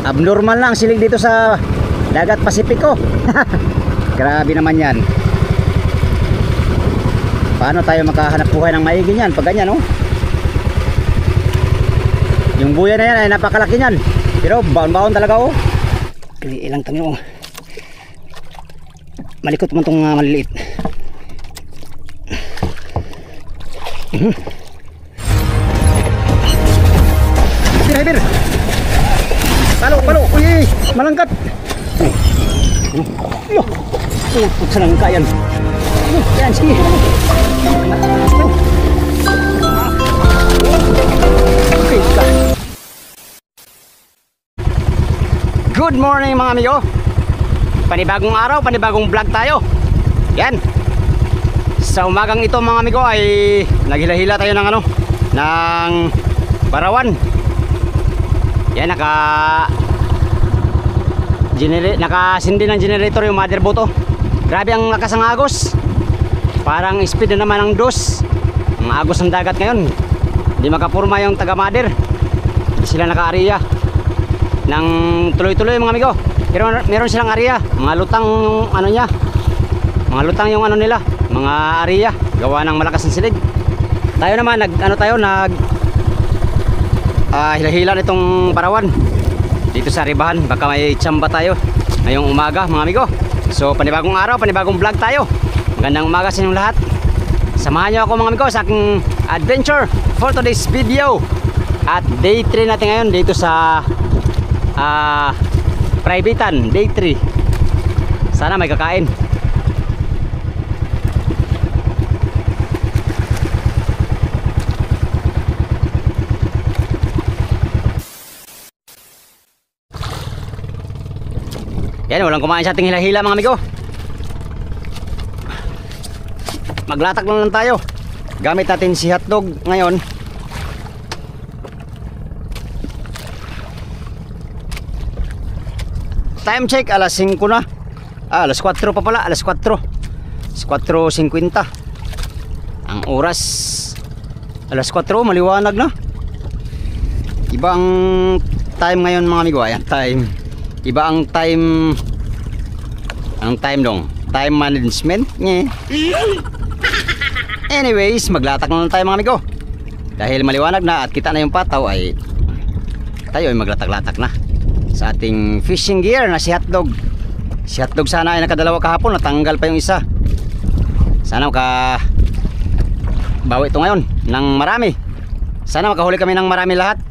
Abnormal na ang silig dito sa dagat Pasipiko. Grabe naman yan. Paano tayo makahanap buhay ng maigi niyan pag ganyan, oh? Yung buya na yan ay napakalaki niyan. Pero baon-baon talaga, oh. Ilang tanyo, oh. Malikot mo itong maliliit. Bir. Palo. Uy, malangkat. Yo. Sa nangka yan. Yan, sige. Good morning mga amigo. Panibagong araw, panibagong vlog tayo. Yan. Sa umagang ito mga amigo ay naghila-hila tayo ng ng barawan. Yan, nakasindi ng generator yung motherboard, oh. Grabe ang lakas ng agos. Parang speed na naman ang dos. Ang agos ng dagat ngayon. Hindi makapurma yung taga-mother. Hindi sila naka-area ng tuloy-tuloy mga amigo. Pero meron silang area. Mga lutang niya. Mga lutang yung nila. Mga area. Gawa ng malakas ng silig. Tayo naman, hila-hila nitong parawan dito sa Ribahan. Baka may tsamba tayo ngayong umaga mga amigo. So panibagong araw, panibagong vlog tayo. Magandang umaga sa inyong lahat. Samahan nyo ako mga amigo sa aking adventure for today's video. At day 3 natin ngayon dito sa Privatean. Day 3. Sana may kakain. Yan, walang kumain sa ating hila-hila mga amigo. Maglatak lang tayo. Gamit natin si hotdog ngayon. Time check, alas 5 na. Alas 4 pa pala, alas 4. 4:50. Ang oras, alas 4, maliwanag na. Ibang time ngayon mga amigo. Ayan, time. Iba ang time. Anong time dong? Time management. Anyways, maglatak na lang tayo mga amigo. Dahil maliwanag na at kita na yung pataw, ay tayo ay maglatak-latak na sa ating fishing gear na si hotdog. Si hotdog sana ay nakadalawa kahapon. Natanggal pa yung isa. Sana bawi ito ngayon ng marami. Sana makahuli kami ng marami lahat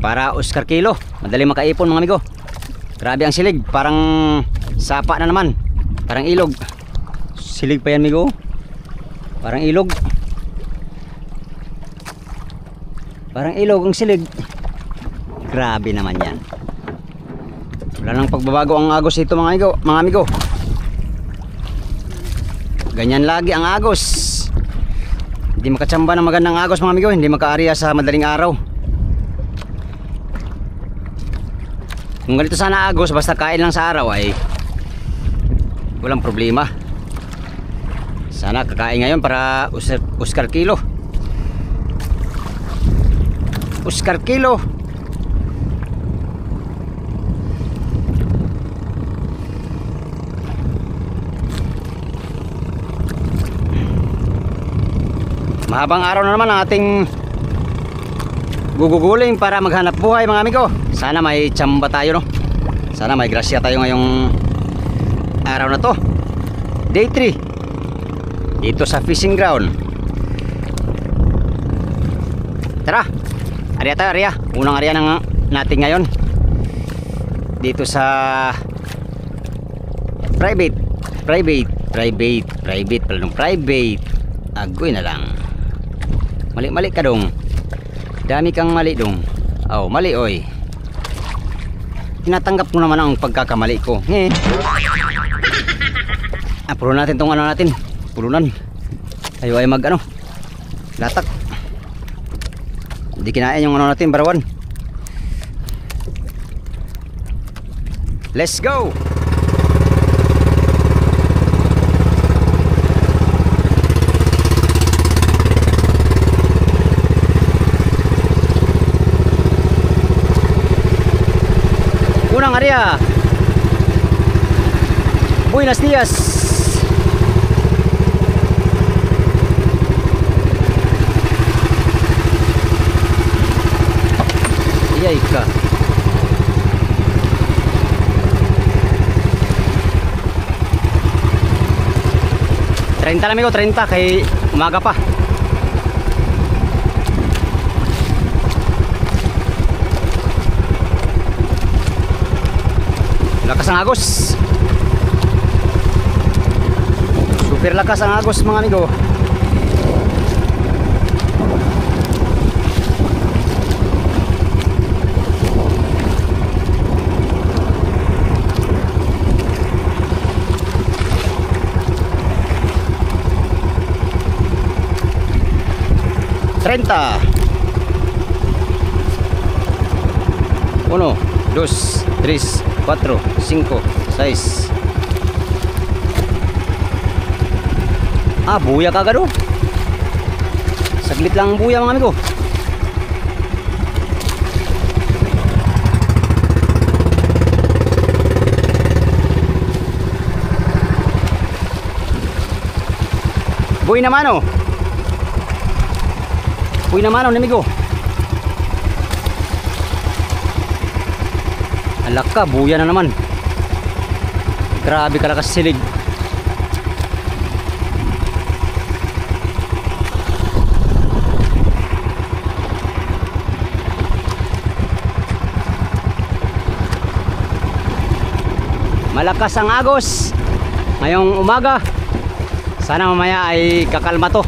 para Oscar kilo. Madali makaipon mga amigo. Grabe ang silig, parang sapa na naman. Parang ilog. Silig pa yan amigo. Parang ilog. Parang ilog ang silig. Grabe naman yan. Wala nang pagbabago ang agos ito mga amigo. Ganyan lagi ang agos. Hindi makatsamba ng magandang agos mga amigo. Hindi maka-area sa madaling araw. Kung ganito sana agos, basta kain lang sa araw ay walang problema. Sana kakain ngayon para Oscar kilo. Oscar kilo. Mahabang araw na naman ang ating guguguling para maghanap buhay mga amigo. Sana may tsamba tayo, no? Sana may grasya tayo ngayong araw na to. Day 3 dito sa fishing ground. Tara, area tayo, area. Unang area natin ngayon dito sa private pala nung private. Agoy na lang. Mali ka dong. Dami kang mali dong. Oh, mali oy. Tinatanggap ko naman ang pagkakamali ko. Puro natin tong natin. Pulunan. Tayo ay latak. Hindi kinain yung natin, barawan. Let's go. tunang area. Buenos dias. Iyay ka. Treinta lang amigo, 30 kay umaga pa. Lakas ang agos. Super lakas ang agos mga amigo. Treinta. 1, 2, 3, 4, 5, 6. Buya kagad oh. Saglit lang ang buya mga amigo. Buhay naman oh. Buhay naman oh amigo. Alak ka, buya na naman. Grabe kalakas silig. Malakas ang agos ngayong umaga. Sana mamaya ay kakalma to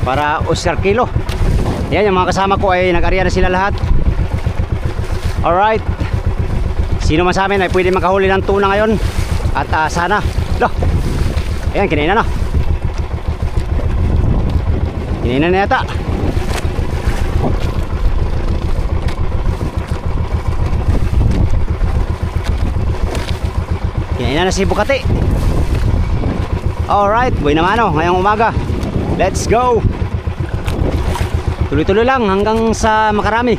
para Oscar Kilo. Yan, yung mga kasama ko ay nag-area na sila lahat. Alright, sino man sa amin ay pwede makahuli ng tuna ngayon. At sana ayan, kinina na. Kinina na yata. Kinina na si Bukati. Alright, buhay naman oh, ngayong umaga. Let's go. Tuloy-tuloy lang hanggang sa makarami.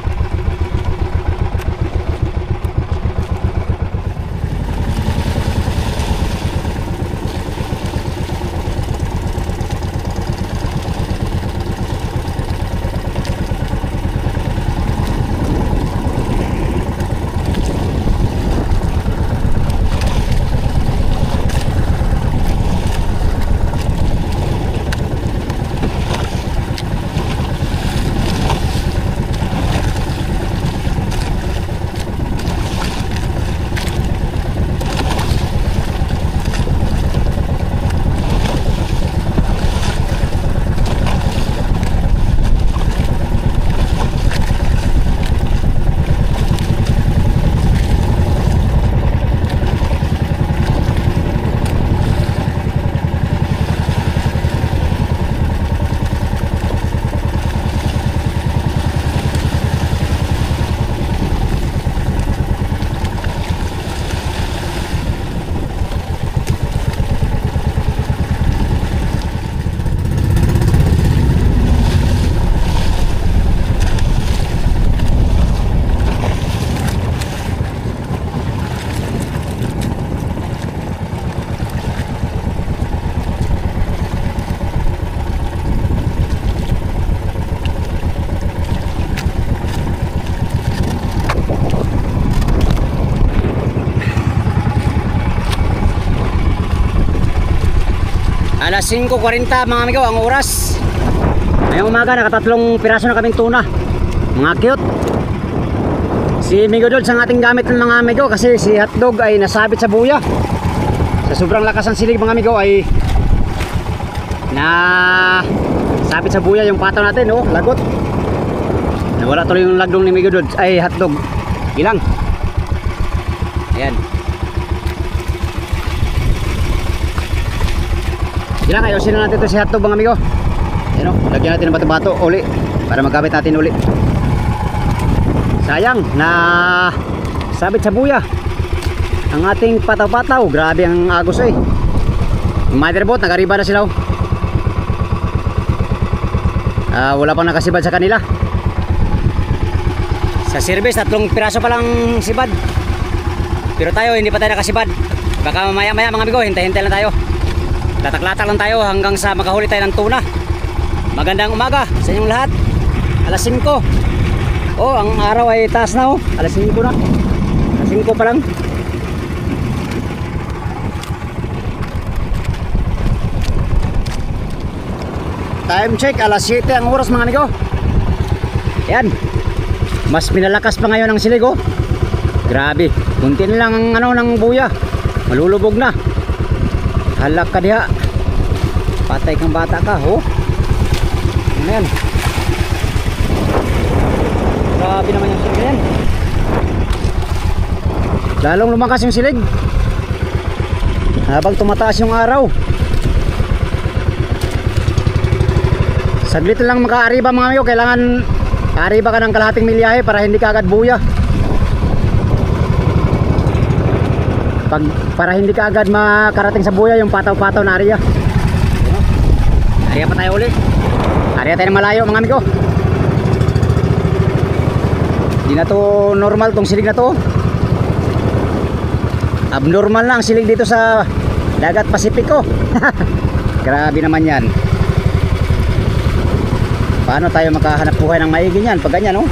Alas 5:40 mga amigo ang oras. Ngayong umaga nakatatlong piraso na kaming tuna. Mga cute. Si Migo Dodge ang ating gamit ng mga amigo kasi si hotdog ay nasabit sa buya. Sa sobrang lakas ng silig mga amigo ay sabit sa buya yung pataw natin oh, lagot. Nawala tuloy yung lagdong ni Migo Dodge ay hotdog. Ilang. Ayan. Ilang ayusin na natin ito si hotdog mga amigo. Ayan o, lagyan natin ng bato-bato uli para magamit natin uli. Sayang na sabit sa buya ang ating pataw-pataw. Grabe ang agos eh. Motherboat, nagariba na sila oh. Wala pang nakasibad sa kanila. Sa service, 3 piraso pa lang sibad. Pero tayo hindi pa tayo nakasipad. Baka mamaya maya mga amigo, hintay-hintay lang tayo. Latak-latak lang tayo hanggang sa makahuli tayo ng tuna. Magandang umaga sa inyong lahat. Alas 5. Oh, ang araw ay taas na oh. Alas 5 na. Alas 5 pa lang. Time check, alas 7 ang oras mga amigo. Yan. Mas pinalakas pa ngayon ang silig oh. Grabe. Kunti na lang ang ano ng buya. Malulubog na. Halak ka diha. Patay kang bata ka oh. Ano yan? Grabe naman yung silig na yan. Lalong lumakas yung silig habang tumataas yung araw. Saglit lang makaariba mga amigo. Kailangan ariba ka ng kalahating milyahe para hindi ka agad buya. Para hindi ka agad makarating sa buya yung pataw-pataw na area. Area pa tayo uli. Area tayo ng malayo mga amigo. Hindi na to normal tong silig na to. Abnormal na ang silig dito sa dagat Pasipiko. Grabe naman yan. Paano tayo makahanap buhay ng maigi niyan pag ganyan oh?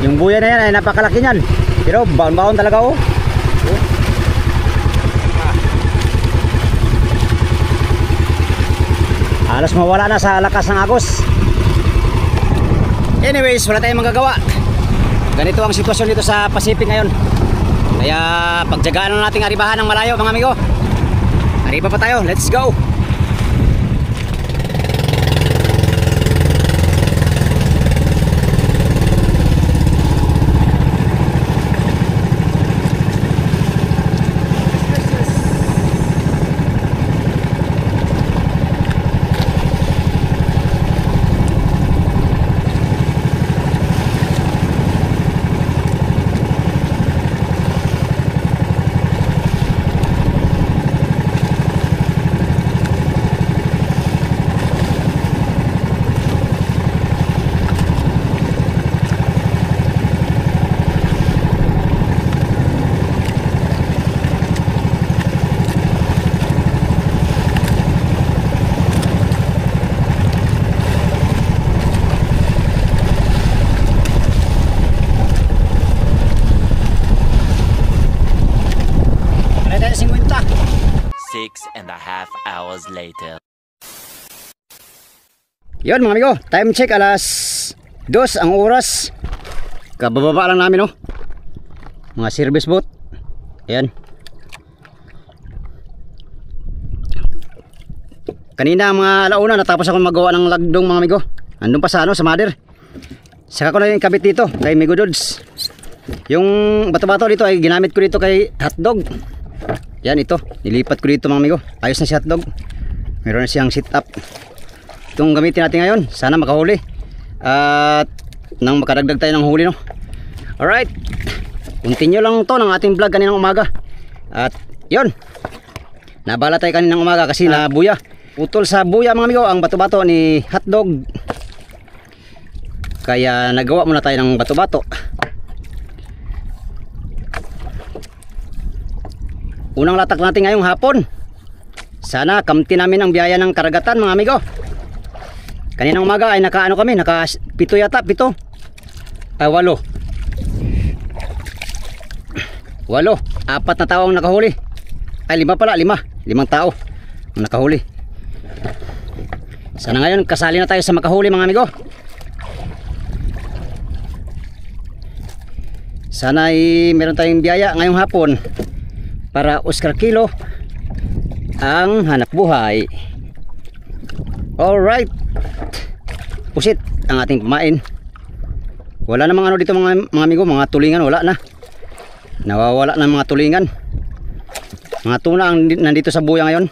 Yung buya na yan ay napakalaki niyan. Pero baon-baon talaga oh. Halos mawala na sa lakas ng agos. Anyways, wala tayong magagawa. Ganito ang sitwasyon dito sa Pacific ngayon. Kaya pagtyagaan na nating aribahan ng malayo mga amigo. Ariba pa tayo, let's go. Hours later. Yun mga amigo, time check alas 2 ang oras. Kabababa lang namin oh. Mga service boat. Ayan. Kanina mga alauna natapos ako magawa ng lagdong mga amigo. Andun pa sa ano, sa mother. Saka ko na yung kabit dito kay Migo Dudes. Yung bato-bato dito ay ginamit ko dito kay hotdog. Yan ito, nilipat ko dito mga amigo. Ayos na si hotdog. Meron na siyang sit up. Itong gamitin natin ngayon. Sana makahuli. At nang makadagdag tayo ng huli no. Alright. Continue lang to ng ating vlog kaninang umaga. At yun. Nabala tayo kaninang umaga kasi nabuya. Putol sa buya mga amigo ang bato-bato ni hotdog. Kaya nagawa muna tayo ng bato-bato. Unang latak natin ngayong hapon. Sana kamti namin ang biyaya ng karagatan mga amigo. Kaninang umaga ay nakaano kami, naka 7 yata, 7. 8. 8. 4 na tao ang nakahuli. Ay 5 pala, 5 tao ang nakahuli. Sana ngayon kasali na tayo sa makahuli mga amigo. Sana ay meron tayong biyaya ngayong hapon para Oscar Kilo ang hanap buhay. Alright. Pusit ang ating pamain. Wala namang ano dito mga amigo, mga tulingan wala na. Nawawala na mga tulingan. Mga tuna ang nandito sa buya ngayon.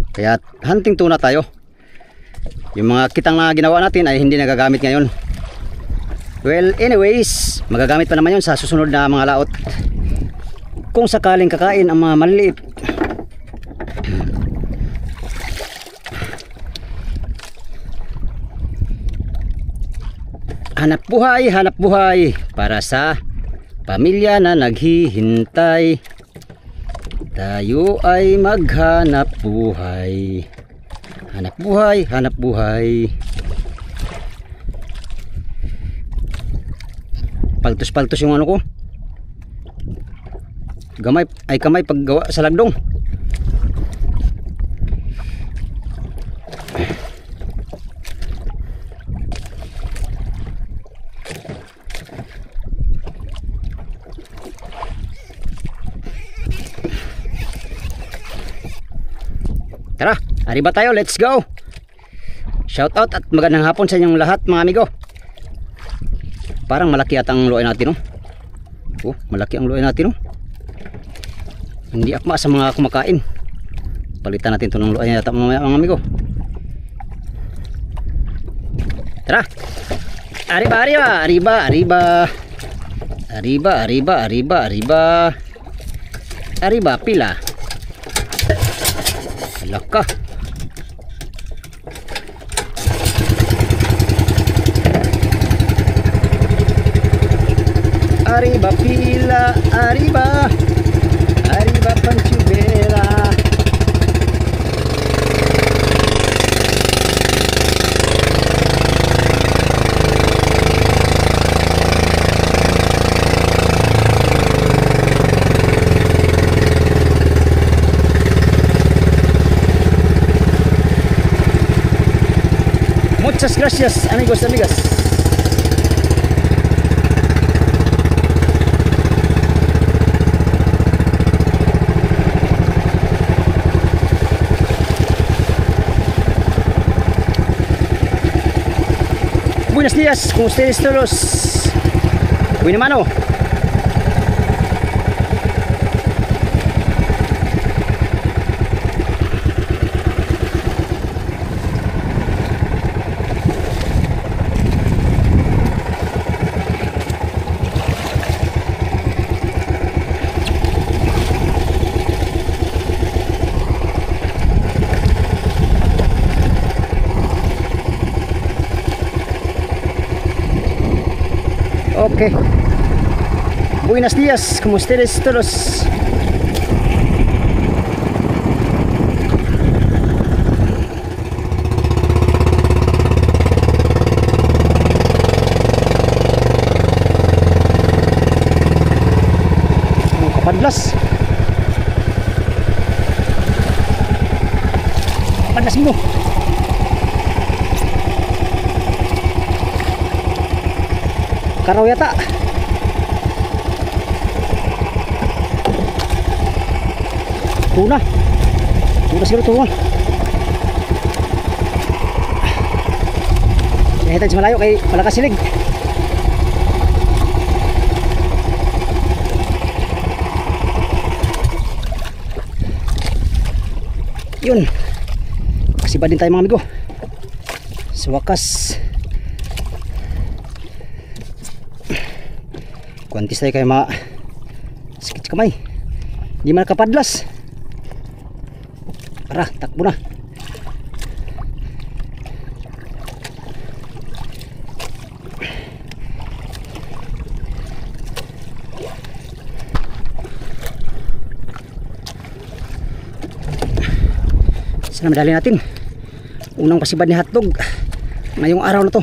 Kaya hunting tuna tayo. Yung mga kitang na ginawa natin ay hindi nagagamit ngayon. Well anyways, magagamit pa naman yun sa susunod na mga laot. Kung sakaling kakain ang mga maliliit. hanap buhay para sa pamilya na naghihintay. Tayo ay maghanap buhay. Hanap buhay. Paltos-paltos yung ano ko. Kamay paggawa sa lagdong. Tara, arriba tayo, let's go. Shout out at magandang hapon sa inyong lahat mga amigo. Parang malaki at ang luay natin, no? Oh, malaki ang luay natin, no? Hindi akma sa mga kumakain. Palitan natin ito ng luay yata mga amigo. Tara. Arriba pila. Laka. Arriba pila, arriba Panchuvera. Muchas gracias amigos, amigas. Buenos días con ustedes todos. Buena mano. Okay. Buenos días, como ustedes todos. Ang kapadlas. Kapadlas mo. Karaw yata. Tuna siguro tuwan. Nahitan sa malayo kay malakas silig. Yun, kasiba din tayo mga amigo. Sa wakas kuantis tayo kayo mga sakit sa kamay. Hindi man nakapadlas. Tara, takbo na. Sana madali natin. Unang pasibad ni hotdog ngayong araw na to.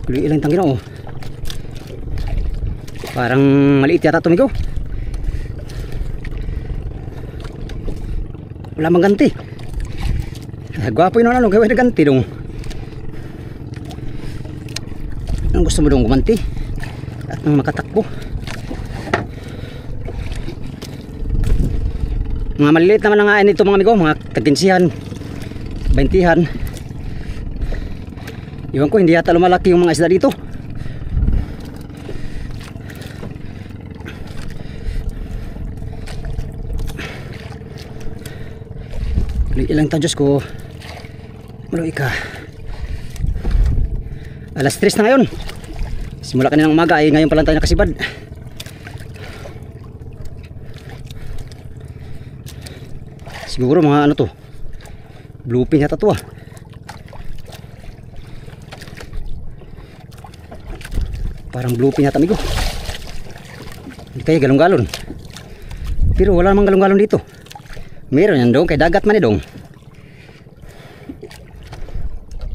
Kuloy ilang tangin o. Parang maliit yata ito, amigo. Wala mang ganti. Gwapo yun ano, gawin na ganti dong. Anong gusto mo dong gumanti? At nang makatakbo. Mga maliliit naman ang ito mga amigo, mga katinsihan, 20-han. Iwan ko, hindi yata lumalaki yung mga isda dito. Ilang tadyos ko maluwi ka. Alas 3 na ngayon. Simula kaninang umaga ay ngayon pa lang tayo nakasibad. Siguro mga ano to, bluefin yata to ah. Parang bluefin yata amigo. Hindi kaya galong-galon. Pero wala namang galong-galon dito. Meron yan dong, kay dagat man dong.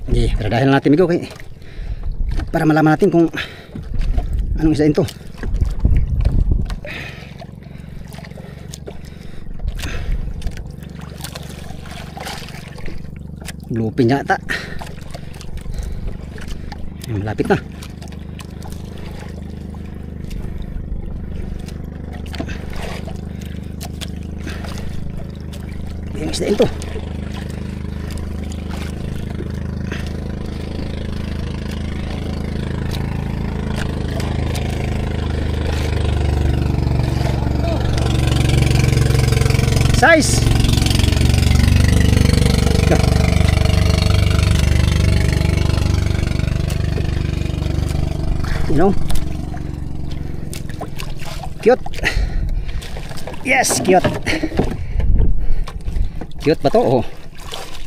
Hindi, paradahin lang natin amigo kay para malaman natin kung anong isa ito. Bluefin yata. Malapit na. Yung isda ito. Size. You know? Cute. Yes, cute. Cute ba to? Oh.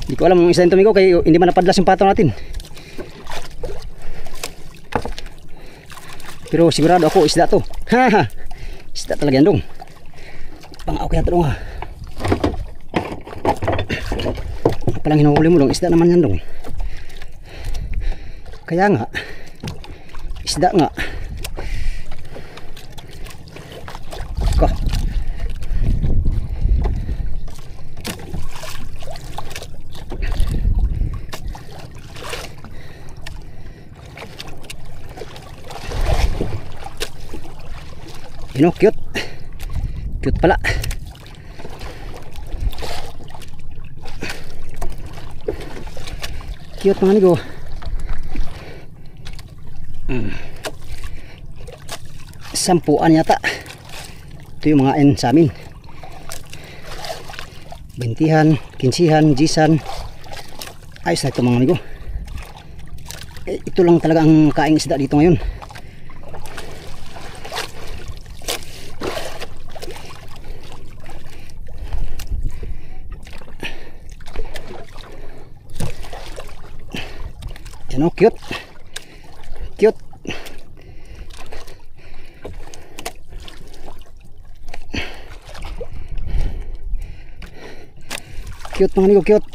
Hindi ko alam yung isa nito amigo kaya hindi man napadlas yung pato natin. Pero sigurado ako isda to. Haha. Isda talaga yan dong. Pang-aw kaya ito dong ha. Palang hinuhuli mo dong, isda naman yan dong. Kaya nga isda nga. Ko. You know, cute. Cute pala. Cute mga amigo. Sampuan yata. Ito yung mga N sa amin. 20-an, 15-an, 10-an. Ayos na ito mga amigo. Ito lang talaga ang kaing isda dito ngayon. Yan o, cute. Cute. Cute mga amigo, cute.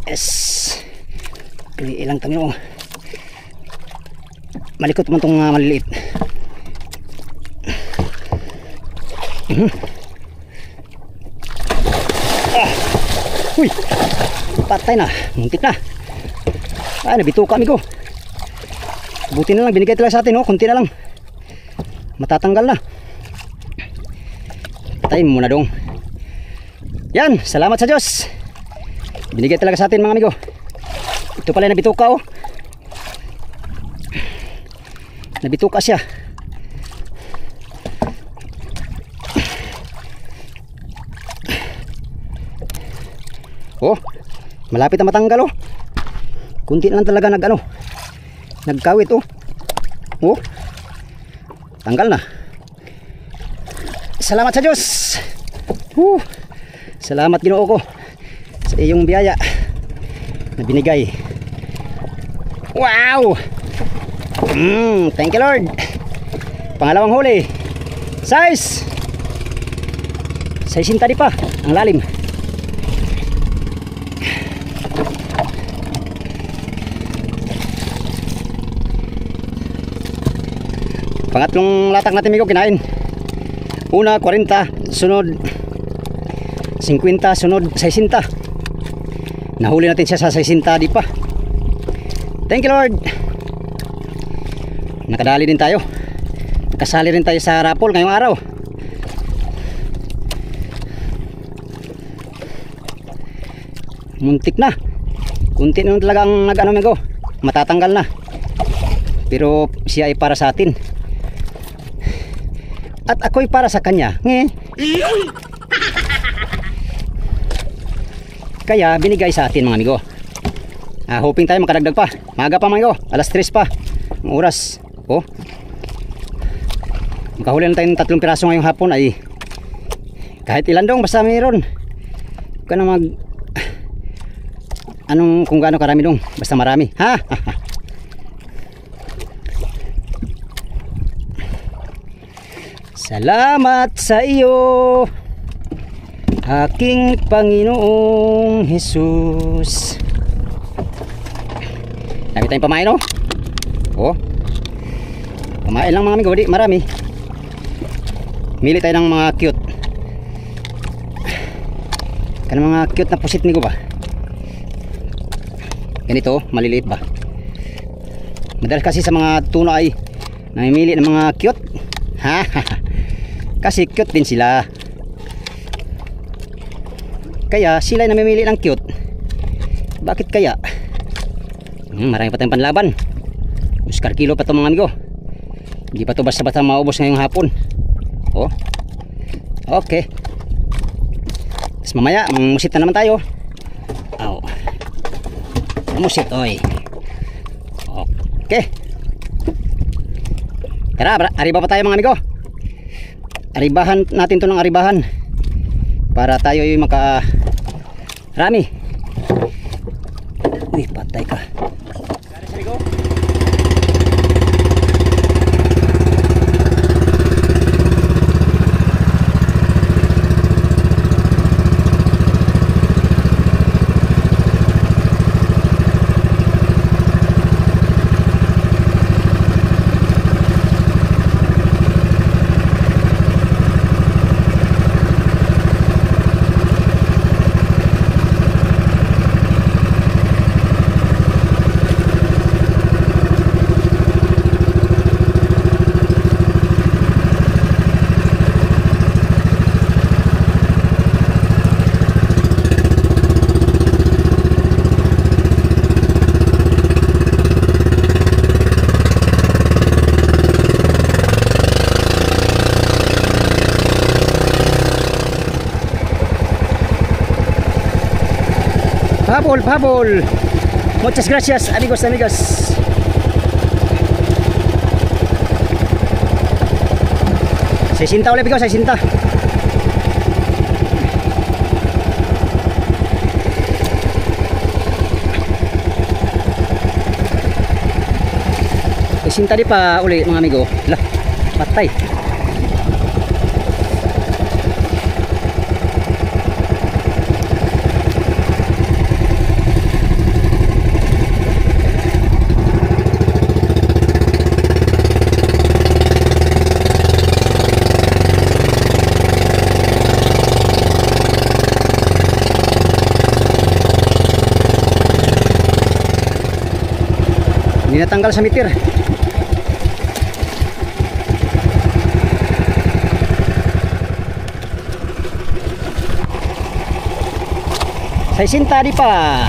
Yes. Pili lang kami o. Malikot mo itong maliliit. Uy, patay na, muntik na. Ay, nabito ka amigo. Buti na lang, binigay talaga sa atin oh, kunti na lang. Matatanggal na. Patayin mo na dong. Yan, salamat sa Diyos. Binigay talaga sa atin mga amigo. Ito pala nabito ka oh. Nabito ka siya. Oh, malapit na matanggal oh. Kunti lang talaga nagkawit oh. Oh. Tanggal na. Salamat sa Diyos. Salamat Ginoo ko sa iyong biyaya na binigay. Wow. Thank you Lord. Pangalawang huli. Size 60 di pa ang lalim. Pangatlong latak natin amigo kinain. Una 40, sunod 50, sunod 60. Nahuli natin siya sa 60 di pa. Thank you Lord. Nakadali din tayo. Nakasali rin tayo sa raffle ngayong araw. Muntik na. Kunti na talaga ang amigo. Matatanggal na. Pero siya ay para sa atin. At ako'y para sa kanya. Kaya binigay sa atin mga amigo. Hoping tayo makadagdag pa. Maaga pa mga amigo. Alas 3 pa ang oras. Oh. Makahuli na tayo ng 3 piraso ngayong hapon ay kahit ilan dong basta mayroon. Huwag ka na kung gaano karami dong. Basta marami. Ha? Salamat sa iyo, aking Panginoong Jesus. Dami tayong pamain, oh. Oh. Pamain lang mga amigo, di marami. Mili tayo ng mga cute. Kanang mga cute na pusit migo ba? Ganito, maliliit ba? Madalas kasi sa mga tuna ay namimili ng mga cute. Ha. Kasi cute din sila. Kaya sila namimili ng cute. Bakit kaya? Marami pa tayong panlaban. Oscar kilo pa to mga amigo. Hindi pa to basta-basta maubos ngayong hapon. Oh. Okay. Tapos mamaya musit na naman tayo. Oh. Musit oy. Okay. Tara, ariba pa tayo mga amigo. Aribahan natin to ng aribahan para tayo yung rami. Uy, patay ka. Habol. Muchas gracias, amigos, amigas. Sesinta ulit, amigos, sesinta. Sesinta di pa ulit, mga amigo. Lah, patay. Hindi natanggal sa mitir. Sa isinta di pa.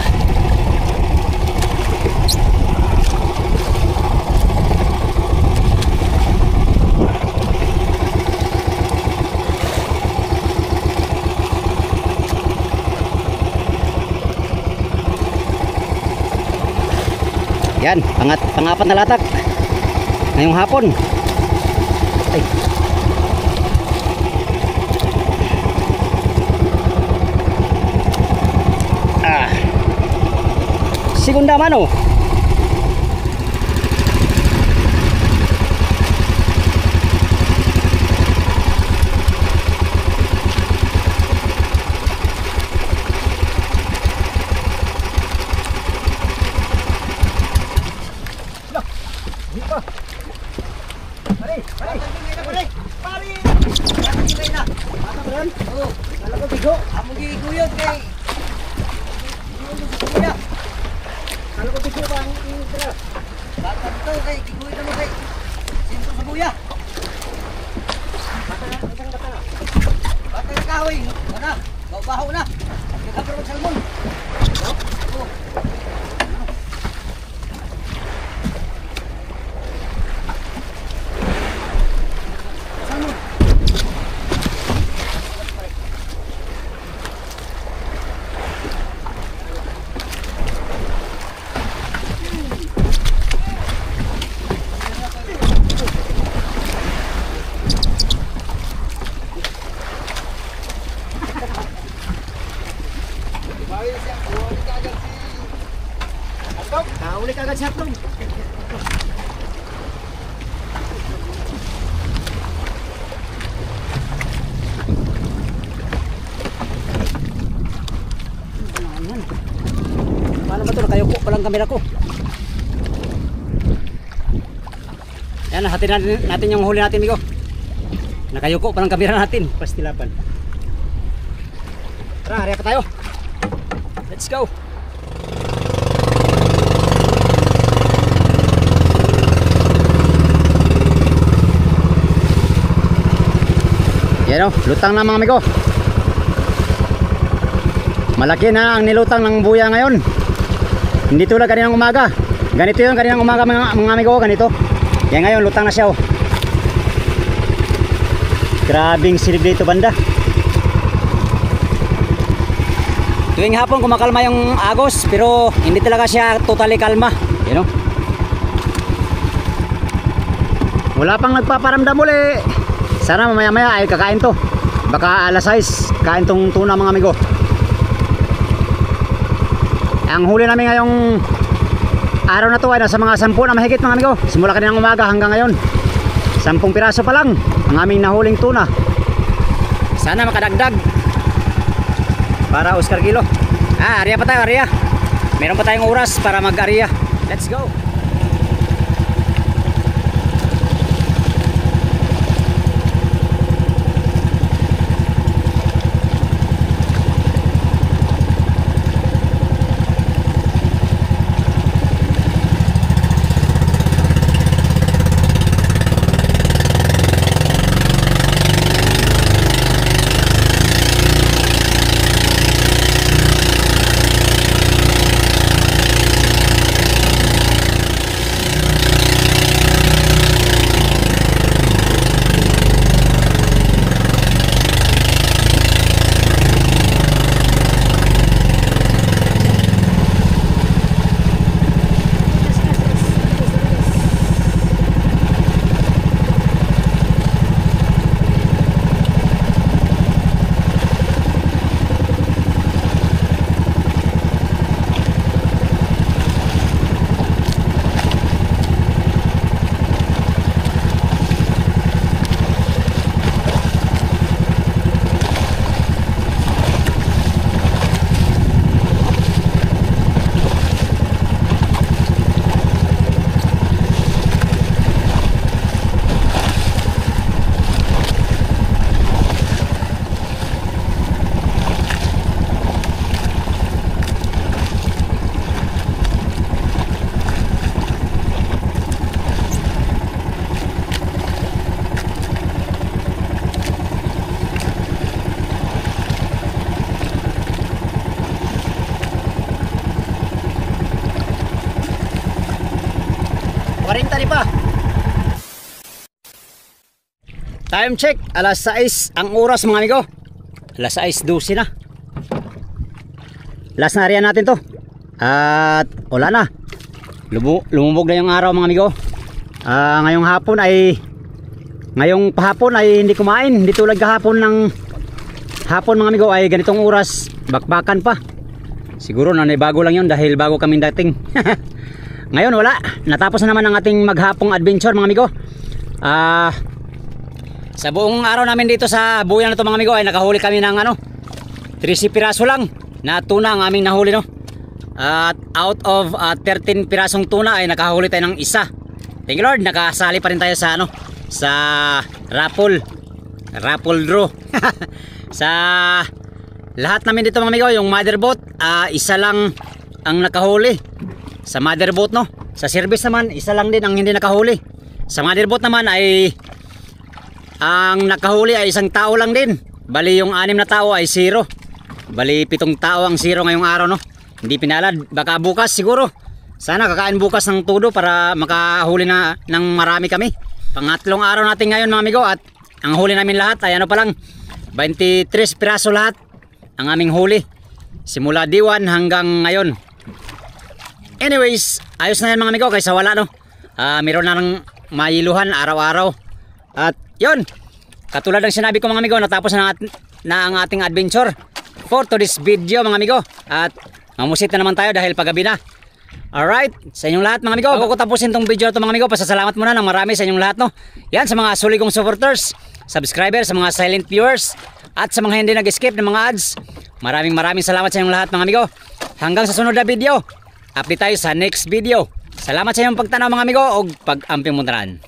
Yan, pangapat na latak ngayong hapon. Ay. Segunda mano. Baho na. Nagkakaroon ng salmon. Salmon. ang kamera ko. Yan, hatin natin yung huli natin, amigo. Nakayuko pa ng kamera natin. Pastilapan. Tara, hariya pa tayo. Let's go. Yan o, lutang na mga amigo. Malaki na ang nilutang ng buya ngayon. Hindi tulad kaninang umaga. Ganito yun kaninang umaga mga amigo, ganito. Yan ngayon, lutang na siya o. Grabing silib dito banda. Tuwing hapon kumakalma yung agos, pero hindi talaga siya totally kalma. You know? Wala pang nagpaparamdam uli. Sana mamaya maya ay kakain to. Baka alas 6 kain tong tuna mga amigo. Ang huli namin ngayong araw na to ay nasa mga 10 na mahigit mga amigo. Simula kaninang umaga hanggang ngayon 10 piraso pa lang ang aming nahuling tuna. Sana makadagdag para Oscar Kilo. Area pa tayo, area. Meron pa tayong oras para mag-area. Let's go. Time check, alas 6 ang oras mga amigo. Alas 6:12 na. Last na area natin to. At wala na. Lumubog na yung araw mga amigo. Ngayong pahapon ay hindi kumain. Hindi tulad kahapon ng hapon mga amigo ay ganitong oras bakbakan pa. Siguro na bago lang yun dahil bago kaming dating. Ngayon wala. Natapos na naman ang ating maghapong adventure mga amigo. Sa buong araw namin dito sa buyan na to mga amigo ay nakahuli kami ng 13 piraso lang na tuna ang aming nahuli no. At out of 13 pirasong tuna ay nakahuli tayo ng isa. Thank you Lord, nakasali pa rin tayo sa sa raffle draw. Sa lahat namin dito mga amigo, yung mother boat, isa lang ang nakahuli. Sa mother boat no. Sa service naman, isa lang din ang hindi nakahuli. Sa mother boat naman ay ang nakahuli ay isang tao lang din. Bali yung 6 na tao ay 0. Bali 7 tao ang 0 ngayong araw no. Hindi pinalad, baka bukas siguro. Sana kakain bukas ng todo para makahuli na ng marami kami. Pangatlong araw natin ngayon mga amigo. At ang huli namin lahat ay pa lang 23 piraso lahat ang aming huli simula D1 hanggang ngayon. Anyways, ayos na yan mga amigo kaysa wala no. Meron na ng mailuhan araw-araw. At yun, katulad ng sinabi ko mga amigo, natapos na ang ating adventure for today's video mga amigo. At mamusit na naman tayo dahil paggabi na. Alright, sa inyong lahat mga amigo, bago ko tapusin tong video ito mga amigo, pasasalamat muna ng marami sa inyong lahat no. Yan sa mga suligong supporters, subscribers, sa mga silent viewers, at sa mga hindi nag-skip ng mga ads. Maraming salamat sa inyong lahat mga amigo. Hanggang sa sunod na video. Update tayo sa next video. Salamat sa inyong pagtanaw mga amigo o pag-amping mo tanan.